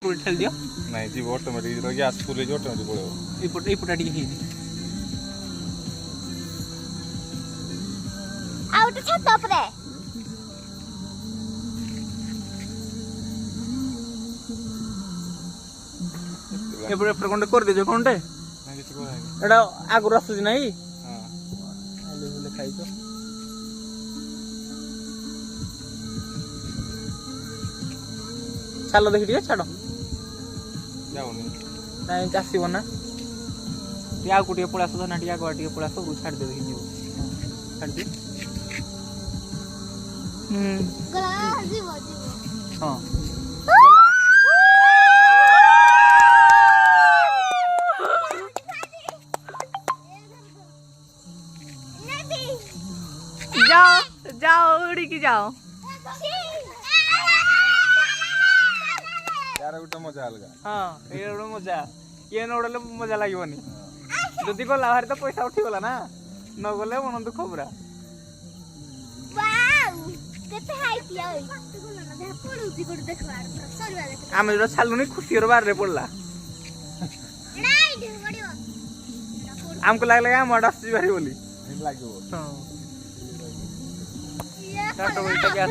पूरी ठेल दियो नहीं जी ऑटोमेटिक गैस फुल है ऑटोमेटिक पड़ेगा ए पुटा टिके ही आउट छत ऊपर एपरे एपरे कोंडे कर दे कोंडे नहीं किसी को नहीं एडा आगु रसुज नहीं हां आले बोले खाई तो चलो देखि दियो छाड़ो जाऊनी नहीं चासी बना या कुटिया पळा सो ना टिया कुटिया पळा सो छाड़ दे देखि जीव छाड़ दे गला जीव हां जाओ जाओ उड़ी की जाओ यार गोटे मजा अलगा हां ए रोड मजा ये नोडले मजा लागिवनी जदी गला हारी तो पैसा उठी गला ना न गले मन दुख पुरा वाओ केते हाइट या ओइ गला ना दे पडुची कोड देखवार सरवा देख आमे जो छालुनी खुशी रो बार रे पड़ला नाइ दे पडियो हमको लागले हम अडस बारी बोली नहीं लागो हां ये टाटो बोलते क्या